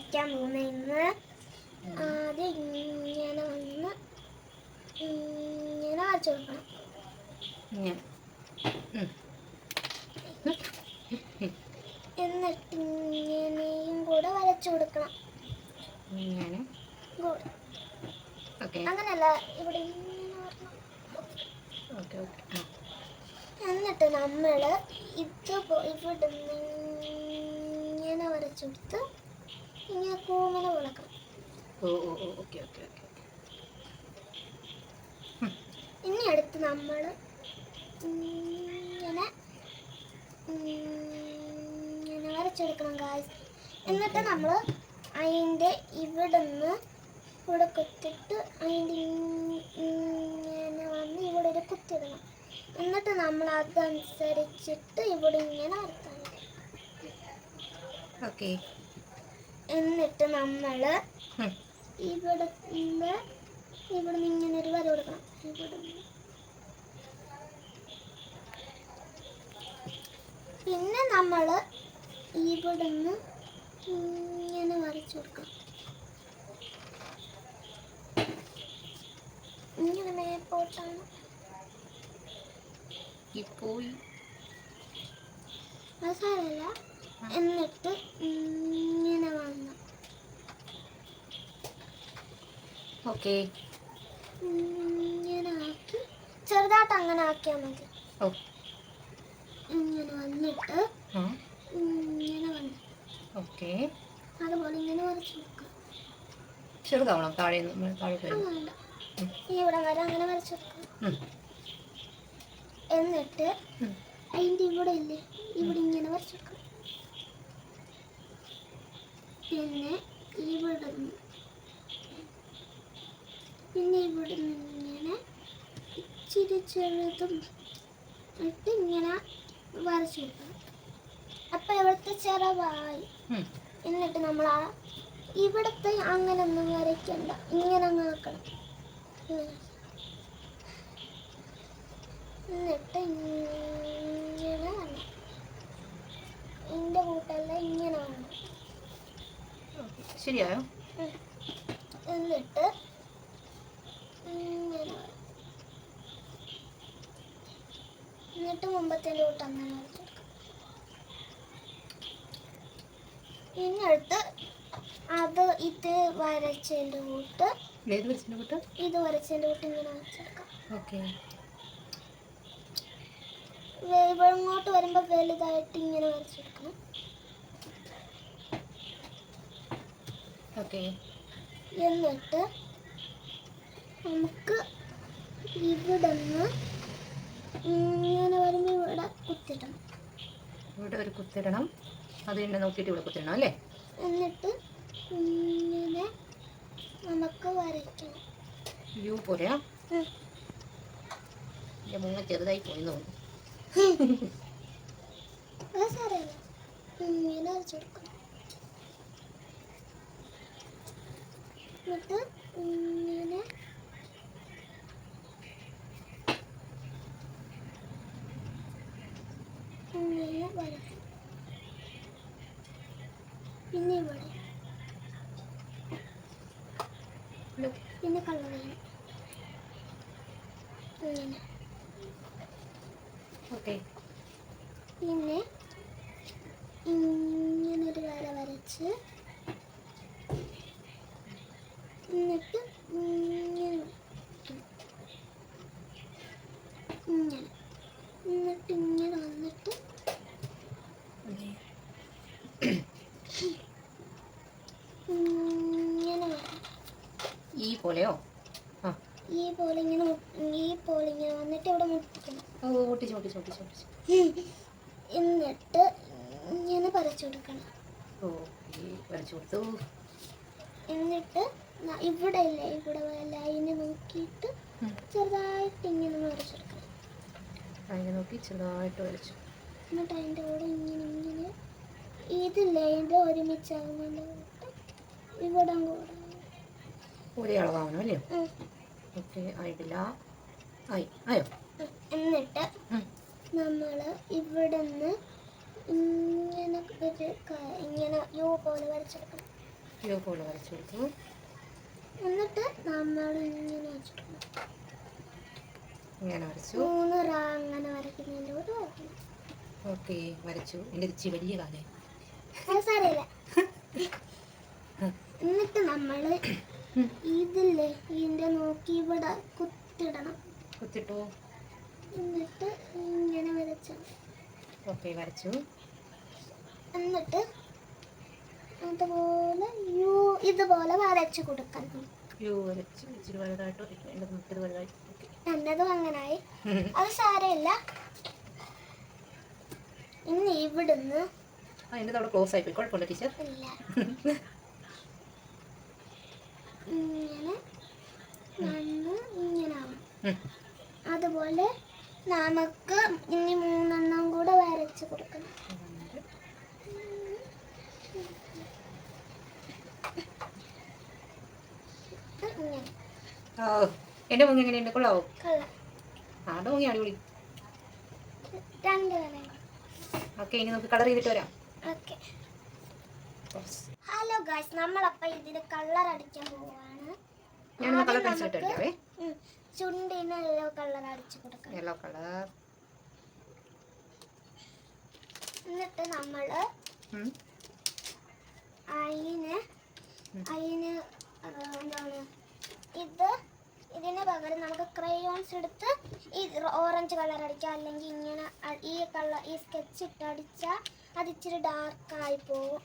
വരയ്ക്കാൻ പോകുന്നത്. ആദ്യം ഇങ്ങനെ വന്ന് ഇങ്ങനെ വരച്ചു കൊടുക്കണം. എന്നിട്ട് ഇങ്ങനെയും കൂടെ വരച്ചു കൊടുക്കണം. അങ്ങനെയല്ല, ഇവിടെ ഇങ്ങനെ വരണം. എന്നിട്ട് നമ്മൾ ഇവിടെ ഇങ്ങനെ വരച്ചു കൊടുത്ത് ഇങ്ങനെ കൂങ്ങനെ വിളക്കണം. ഇനി അടുത്ത് നമ്മൾ ഇങ്ങനെ വരച്ചെടുക്കണം ഗായ്സ്. എന്നിട്ട് നമ്മൾ അതിൻ്റെ ഇവിടുന്ന് ഇവിടെ കുത്തിട്ട് അതിൻ്റെ ഇങ്ങനെ വന്ന് ഇവിടെ ഒരു കുത്തിടണം. എന്നിട്ട് നമ്മൾ അതനുസരിച്ചിട്ട് ഇവിടെ ഇങ്ങനെ വരത്താൻ. എന്നിട്ട് നമ്മൾ ഇവിടുന്ന് ഇങ്ങനെ ഒരു വര കൊടുക്കണം. പിന്നെ നമ്മൾ ഇവിടുന്ന് ഇങ്ങനെ വരച്ചു കൊടുക്കണം. ഇങ്ങനെ മേപ്പോട്ടാണ് മസാലല്ല. എന്നിട്ട് ഇങ്ങനെ വന്നു ഇങ്ങനെ ആക്കി ചെറുതായിട്ട് അങ്ങനെ ആക്കിയാൽ മതി. ഇങ്ങനെ വന്നിട്ട് ഇങ്ങനെ വന്നു അതുപോലെ ഇങ്ങനെ വരച്ചു കൊടുക്കുക. ചെറുതാവണം, താഴെ ഇവിടെ വരെ അങ്ങനെ വരച്ചു കൊടുക്കുക. എന്നിട്ട് അതിൻ്റെ ഇവിടെ ഇല്ലേ, ഇവിടെ ഇങ്ങനെ വരച്ചു കൊടുക്കുക. പിന്നെ ഇവിടുന്ന് ഇങ്ങനെ ഇച്ചിരി ചെറുതും ഇട്ട് ഇങ്ങനെ വരച്ചു കൊടുക്കണം. അപ്പം ഇവിടുത്തെ ചെറുതായി. എന്നിട്ട് നമ്മൾ ഇവിടുത്തെ അങ്ങനെ ഒന്നും വരയ്ക്കണ്ട, ഇങ്ങനെ അങ്ങ് ആക്കണം. എന്നിട്ട് ഇങ്ങനെ വരണം. ഇതിൻ്റെ കൂട്ടല്ല ഇങ്ങനെ വരണം. ശരിയായോ? എന്നിട്ട് ഇങ്ങനെ എന്നിട്ട് മുമ്പത്തെ കൂട്ട് അങ്ങനെ വരച്ചെടുക്കാം. ഇനി അടുത്ത് ഇത് വരച്ചതിൻ്റെ കൂട്ട് ഇത് വരച്ചതിൻ്റെ കൂട്ട് ഇങ്ങനെ വരച്ചെടുക്കാം. ഇങ്ങോട്ട് വരുമ്പോൾ വലുതായിട്ട് ഇങ്ങനെ വരച്ചെടുക്കണം. എന്നിട്ട് നമുക്ക് ഇവിടുന്ന് ഇങ്ങനെ വരുമ്പോൾ ഇവിടെ കുത്തിടണം. ഇവിടെ ഒരു കുത്തിടണം. അത് തന്നെ നോക്കിയിട്ട് ഇവിടെ കുത്തിടണം അല്ലേ? എന്നിട്ട് ഇങ്ങനെ നമുക്ക് വരയ്ക്കണം. യു പോലെയാ? എൻ്റെ മുങ്ങ ചെറുതായി പോയി തോന്നുന്നു. സാരമില്ല, ഇങ്ങനെ വരച്ചു കൊടുക്കണം. എന്നിട്ട് ഇങ്ങനെ വരയ്ക്കും. പിന്നെ ഇവിടെ പിന്നെ കളർ ചെയ്യണം. ഇങ്ങനെ പിന്നെ ഇങ്ങനൊരു വര വരച്ച് എന്നിട്ട് ഇങ്ങനെ എന്നിട്ട് ഇങ്ങനെ വന്നിട്ട് ഇങ്ങനെ വരണം. ഈ പോലെയോ? ഈ പോലെ ഇങ്ങനെ വന്നിട്ട് ഇവിടെ മുട്ടിക്കണം. എന്നിട്ട് ഇങ്ങനെ വരച്ചു കൊടുക്കണം. എന്നിട്ട് ഇവിടെ ഇല്ലേ, ഇവിടെ ലൈന് നോക്കിയിട്ട് ചെറുതായിട്ട് ഇങ്ങനെ വരച്ചെടുക്കണം. എന്നിട്ട് അതിൻ്റെ കൂടെ ഇങ്ങനെ ഇതില്ലേ, ഇത് ഒരുമിച്ചാകുന്നുണ്ട്. ഇവിടെ കൂടെ ഒരേ അളവാണോ അല്ലേ? ആയിട്ടില്ല. ആയോ? എന്നിട്ട് നമ്മൾ ഇവിടുന്ന് ഇങ്ങനെ യു പോലെ വരച്ചെടുക്കണം. യു പോലെ വരച്ചു കൊടുത്തു. എന്നിട്ട് നമ്മൾ ഇങ്ങനെ വെച്ചിട്ടുണ്ട്. ഇങ്ങനെ വരച്ചു. 3 റാ അങ്ങനെ വരയ്ക്കുന്നതിൻ്റെ ഒരു വരയ്ക്കണം. ഓക്കെ, വരച്ചു. എൻ്റെ ഇച്ചി വലിയ കാലേ. അത് സാരമില്ല. എന്നിട്ട് നമ്മൾ ഇതില്ലേ ഇതിൻ്റെ നോക്കി ഇവിടെ കുത്തിടണം. കുത്തിട്ടു. എന്നിട്ട് ഇങ്ങനെ വരച്ചു. ഓക്കെ, വരച്ചു. എന്നിട്ട് അതുപോലെ ഇതുപോലെ വരച്ചു കൊടുക്കണം. യു വരച്ചു. ഇച്ചിരി വലുതായിട്ട് എൻ്റെ മുട്ടത് വലുതായി. ഓക്കെ, എന്നതും അങ്ങനായി. അത് സാരമില്ല. ഇനി ഇവിടുന്ന് എൻ്റെ അവിടെ ക്ലോസ് ആയിപ്പോയി. കുഴപ്പമില്ല ടീച്ചർ. ഇല്ല ഇങ്ങനെ വന്ന് ഇങ്ങനെ ആവും. അതുപോലെ നമുക്ക് ഇനി 3 കൂടെ വരച്ച് കൊടുക്കണം. ഇങ്ങനെ ഓ, എൻ്റെ മുങ്ങ എങ്ങനെയുണ്ട്? കൊള്ളാവോ? കളർ ആടെ മുങ്ങി അടിപൊളി. 2 വേണം. ഓക്കെ, ഇനി നമുക്ക് കളർ ചെയ്തിട്ട് വരാം. ഓക്കെ. ഹലോ ഗൈസ്, നമ്മളപ്പോൾ ഇതിന് കളർ അടിക്കാൻ പോവാണ്. ഞാനൊന്ന് കളർ പെൻസിൽ ഇട്ട് അടിക്കാവേ. ചുണ്ടിന് യെല്ലോ കളർ അടിച്ചു കൊടുക്കണം. Yellow colour. എന്നിട്ട് നമ്മൾ അതിന് എന്താണ് ഇതിന് പകരം നമുക്ക് ക്രയോൺസ് എടുത്ത് ഈ ഓറഞ്ച് കളർ അടിക്കാം. അല്ലെങ്കിൽ ഇങ്ങനെ ഈ സ്കെച്ച് ഇട്ട് അടിച്ചാൽ അത് ഇച്ചിരി ഡാർക്കായി പോകും.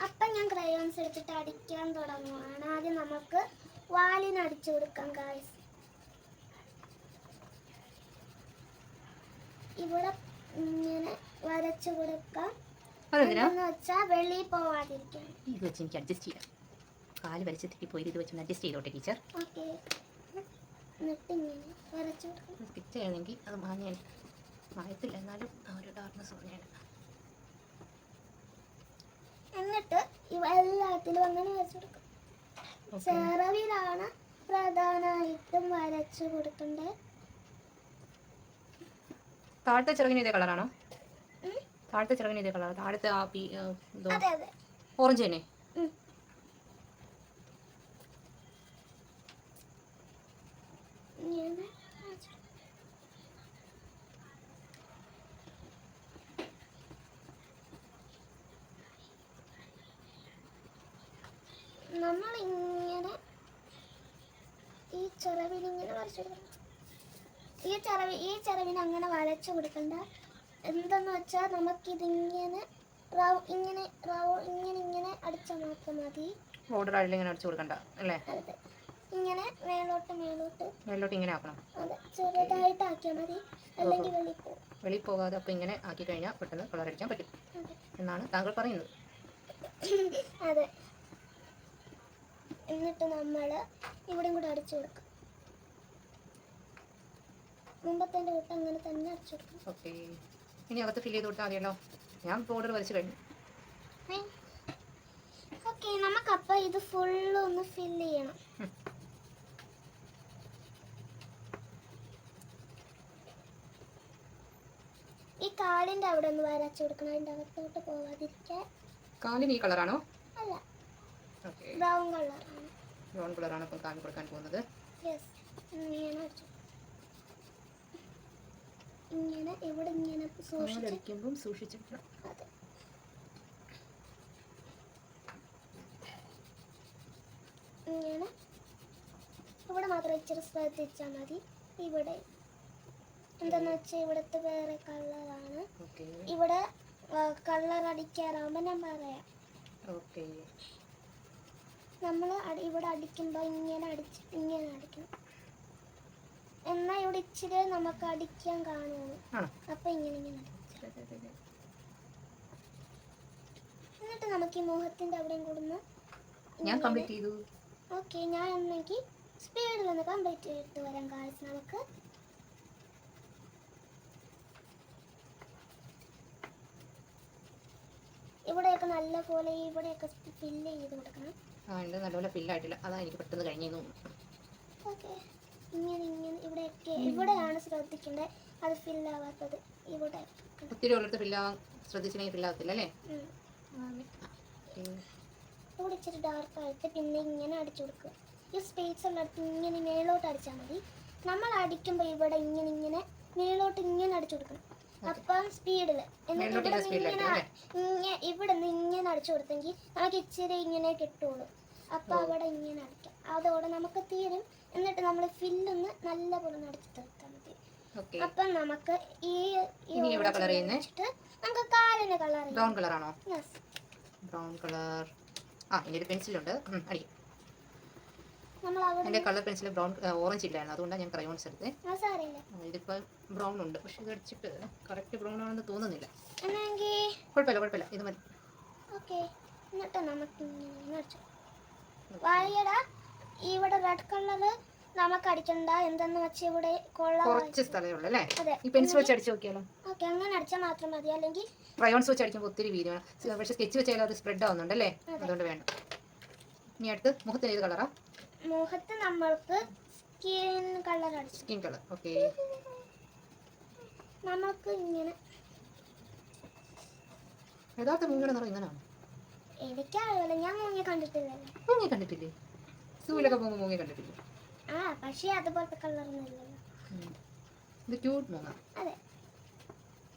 അപ്പം ഞാൻ ക്രയോൺസ് എടുത്തിട്ട് അടിക്കാൻ തുടങ്ങുവാണ്. ആദ്യം നമുക്ക് വാലിന് അടിച്ചു കൊടുക്കാം ഗായ്സ്. ഇവിടെ ഇങ്ങനെ വരച്ചു കൊടുക്കാം. എന്ന് വെച്ചാൽ വെളിയിൽ പോവാതിരിക്കാൻ. ഇത് വെച്ച് എനിക്ക് അഡ്ജസ്റ്റ് ചെയ്യാം. കാല് വരച്ച് തെറ്റിപ്പോയി. ഇത് വെച്ച് അഡ്ജസ്റ്റ് ചെയ്തോട്ടെ ടീച്ചർ. ഓക്കെ. എന്നിട്ട് ഇങ്ങനെ വരച്ചു കൊടുക്കാം. സ്റ്റിച്ച് ചെയ്യണമെങ്കിൽ അത് മായത്തില്ല, എന്നാലും ആ ഒരു ഡാർക്ക്നെസ് പറഞ്ഞാണ്. എന്നിട്ട് എല്ലാത്തിലും അങ്ങനെ വരച്ചു കൊടുക്കും. ചെറവിലാണ് പ്രധാനമായിട്ടും വരച്ചു കൊടുക്കണ്ടേ. താഴത്തെ ചെറുകിന് ഇതേ കളറാണോ? താഴത്തെ ചെറുകിന് ഇതേ കളർ. താഴത്തെ ആ ഓറഞ്ച് തന്നെ. നമ്മൾ ഇങ്ങനെ ഈ ചെറവിനിങ്ങനെ വരച്ചു കൊടുക്കണം. ഈ ചെറവിന് അങ്ങനെ വരച്ചു കൊടുക്കണ്ട. എന്തെന്ന് വെച്ചാൽ നമുക്കിതിങ്ങനെ ഇങ്ങനെ അടിച്ചാൽ മാത്രം മതി. ബോർഡർ ആയിട്ട് ഇങ്ങനെ അടിച്ചു കൊടുക്കണ്ട അല്ലേ? അതെ, ഇങ്ങനെ മേലോട്ട് ഇങ്ങനെ ആക്കണം. അതെ, ചെറുതായിട്ട് ആക്കിയാൽ മതി, അല്ലെങ്കിൽ വെളിയിൽ പോകാതെ. അപ്പം ഇങ്ങനെ ആക്കി കഴിഞ്ഞാൽ പെട്ടെന്ന് കളർ അടിക്കാൻ പറ്റും എന്നാണ് താങ്കൾ പറയുന്നത്. അതെ. എന്നിട്ട് നമ്മൾ ഇവിടെയും കൂടെ അടിച്ചു കൊടുക്കാം. മുമ്പത്തെ കൂട്ട് അങ്ങനെ തന്നെ അടിച്ചു കൊടുക്കും. ഓക്കെ, ഇനി അകത്ത് ഫില്ല് ചെയ്ത് കൊടുത്താൽ മതിയല്ലോ. ഞാൻ ബോർഡർ വരച്ച് കഴിഞ്ഞു. ഓക്കെ, നമുക്കപ്പോൾ ഇത് ഫുള്ള് ഒന്ന് ഫില്ല് ചെയ്യണം. ഈ കാലിൻ്റെ അവിടെ ഒന്ന് വരച്ചു കൊടുക്കണം, അതിൻ്റെ അകത്തോട്ട് പോകാതിരിക്കാൻ. കാലിന് ഈ കളറാണോ? അല്ല, ഓക്കെ, ബ്രൗൺ കളറാണ്. ബ്രൗൺ കളറാണ് ഇപ്പം കാലിന് കൊടുക്കാൻ പോകുന്നത്. യെസ്, ഇങ്ങനെ അടിച്ചു. ഇങ്ങനെ ഇവിടെ ഇങ്ങനെ അടിക്കുമ്പം സൂക്ഷിച്ചിരിക്കണം. അതെ. ഇങ്ങനെ ഇവിടെ മാത്രം ഇച്ചിരി ശ്രദ്ധിച്ചാൽ മതി. ഇവിടെ എന്താന്ന് വെച്ചാൽ ഇവിടുത്തെ വേറെ കളറാണ്. ഇവിടെ കളർ അടിക്കാറാകുമ്പോൾ ഞാൻ പറയാം. നമ്മൾ ഇവിടെ അടിക്കുമ്പോൾ ഇങ്ങനെ അടിക്കണം. എന്നാൽ ഇവിടെ ഇച്ചിരി നമുക്ക് അടിക്കാൻ കാണുള്ളൂ. അപ്പം ഇങ്ങനെ എന്നിട്ട് നമുക്ക് ഈ മോഹത്തിൻ്റെ അവിടെയും കൂടുന്ന ഓക്കെ. ഞാൻ എന്നെങ്കിൽ സ്പീഡിൽ ഒന്ന് കംപ്ലീറ്റ് ചെയ്തിട്ട് വരാം ഗായ്സ്. നമുക്ക് ഇവിടെയൊക്കെ നല്ല പോലെ ഇവിടെയൊക്കെ ഫില്ല് ചെയ്ത് കൊടുക്കണം. നല്ലപോലെ ഫില്ലായിട്ടില്ല, അതാ എനിക്ക് പെട്ടെന്ന് കഴിഞ്ഞു. ഓക്കെ, ഇങ്ങനെ ഇവിടെയാണ് ശ്രദ്ധിക്കേണ്ടത്, അത് ഫില്ലാവാത്തത്. ഇവിടെ ഒത്തിരി ഉള്ളിടത്ത് ഫില്ലാവാൻ ശ്രദ്ധിച്ചില്ലെങ്കിൽ ഫില്ലാകത്തില്ല അല്ലേ? ഇവിടെ ഇച്ചിരി ഡാർക്ക് ആയിട്ട് പിന്നെ ഇങ്ങനെ അടിച്ചു കൊടുക്കുക. ഈ സ്പേസ് ഉള്ളിടത്ത് ഇങ്ങനെ മേലോട്ട് അടിച്ചാൽ മതി. നമ്മൾ അടിക്കുമ്പോൾ ഇവിടെ ഇങ്ങനെ ഇങ്ങനെ മേലോട്ട് ഇങ്ങനെ അടിച്ചു കൊടുക്കണം. അപ്പം സ്പീഡിൽ. എന്നിട്ട് ഇവിടെ നിന്ന് ഇങ്ങനെ അടിച്ചു കൊടുത്തെങ്കിൽ നമുക്ക് ഇച്ചിരി ഇങ്ങനെ കിട്ടുള്ളൂ. അപ്പം അവിടെ ഇങ്ങനെ അടിക്കാം. അതോടെ നമുക്ക് തീരും. എന്നിട്ട് നമ്മൾ ഫില്ലൊന്ന് നല്ലപോലെ അടിച്ചു തീർത്താൽ മതി. അപ്പം നമുക്ക് ഈ നമുക്ക് കാലിന് കളർ ബ്രൗൺ കളറാണോ? Brown colour. ആ എൻ്റെ ഒരു പെൻസിലുണ്ട്. അടി എൻ്റെ കളർ പെൻസിൽ ബ്രൗൺ ഓറഞ്ച് ഇല്ലായിരുന്നു, അതുകൊണ്ടാണ് ഞാൻ ക്രയോൺസ് എടുത്തത്. ഇതിപ്പോൾ ബ്രൗൺ ഉണ്ട്, പക്ഷെ ഇത് അടിച്ചിട്ട് കറക്റ്റ് ബ്രൗൺ ആണെന്ന് തോന്നുന്നില്ല. കുഴപ്പമില്ല, ഇത് മതി. എന്നിട്ട് നമുക്ക് വാഴയുടെ ഇവിടെ റെഡ് കളർ നമുക്ക് അടിക്കണ്ട. എന്തെന്ന് വെച്ചാൽ ഇവിടെ കുറച്ച് സ്ഥലമേ ഉള്ളൂ അല്ലേ? ഈ പെൻസിൽ വെച്ച് അടിച്ച് നോക്കിയാലോ? അങ്ങനെ അടിച്ചാൽ മാത്രം മതി. അല്ലെങ്കിൽ ക്രയോൺസ് വെച്ച് അടിക്കുമ്പോൾ ഒത്തിരി വീര്യമാണ്, പക്ഷെ സ്കെച്ച് വെച്ചാൽ അത് സ്പ്രെഡ് ആവുന്നുണ്ടല്ലേ, അതുകൊണ്ട് വേണ്ട. ഇനി അടുത്ത് മുഖത്തിന് ഏത് കളറാ? മുഖത്ത് നമ്മൾക്ക് സ്കിൻ കളർ അടിച്ചു. Skin colour. ഓക്കെ. നമുക്ക് ഇങ്ങനെ യഥാർത്ഥ മൂങ്ങിയുടെ നിറം ഇങ്ങനെയാണ്. എനിക്കറിയില്ല, ഞാൻ മൂങ്ങി കണ്ടിട്ടില്ലല്ലോ. മൂങ്ങി കണ്ടിട്ടില്ലേ? സൂവിലൊക്കെ പോകുമ്പോൾ മൂങ്ങി കണ്ടിട്ടില്ലേ? പക്ഷേ അതുപോലത്തെ കളറൊന്നും ഇല്ലല്ലോ. ഇത് ക്യൂട്ട് മൂങ്ങ. അതെ,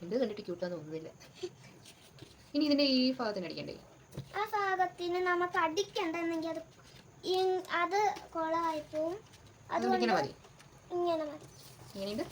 എന്ത് കണ്ടിട്ട് ക്യൂട്ടാന്ന് തോന്നുന്നില്ല. ഇനി ഇതിന്റെ ഈ ഭാഗത്തിന് അടിക്കണ്ടേ? ആ ഭാഗത്തിന് നമുക്ക് അടിക്കണ്ടെന്നെങ്കിൽ അത് കൊളായി പോവും. അതുകൊണ്ട് ഇങ്ങനെ മതി. ഇങ്ങനെ മതി. ഇങ്ങനെയുണ്ട്.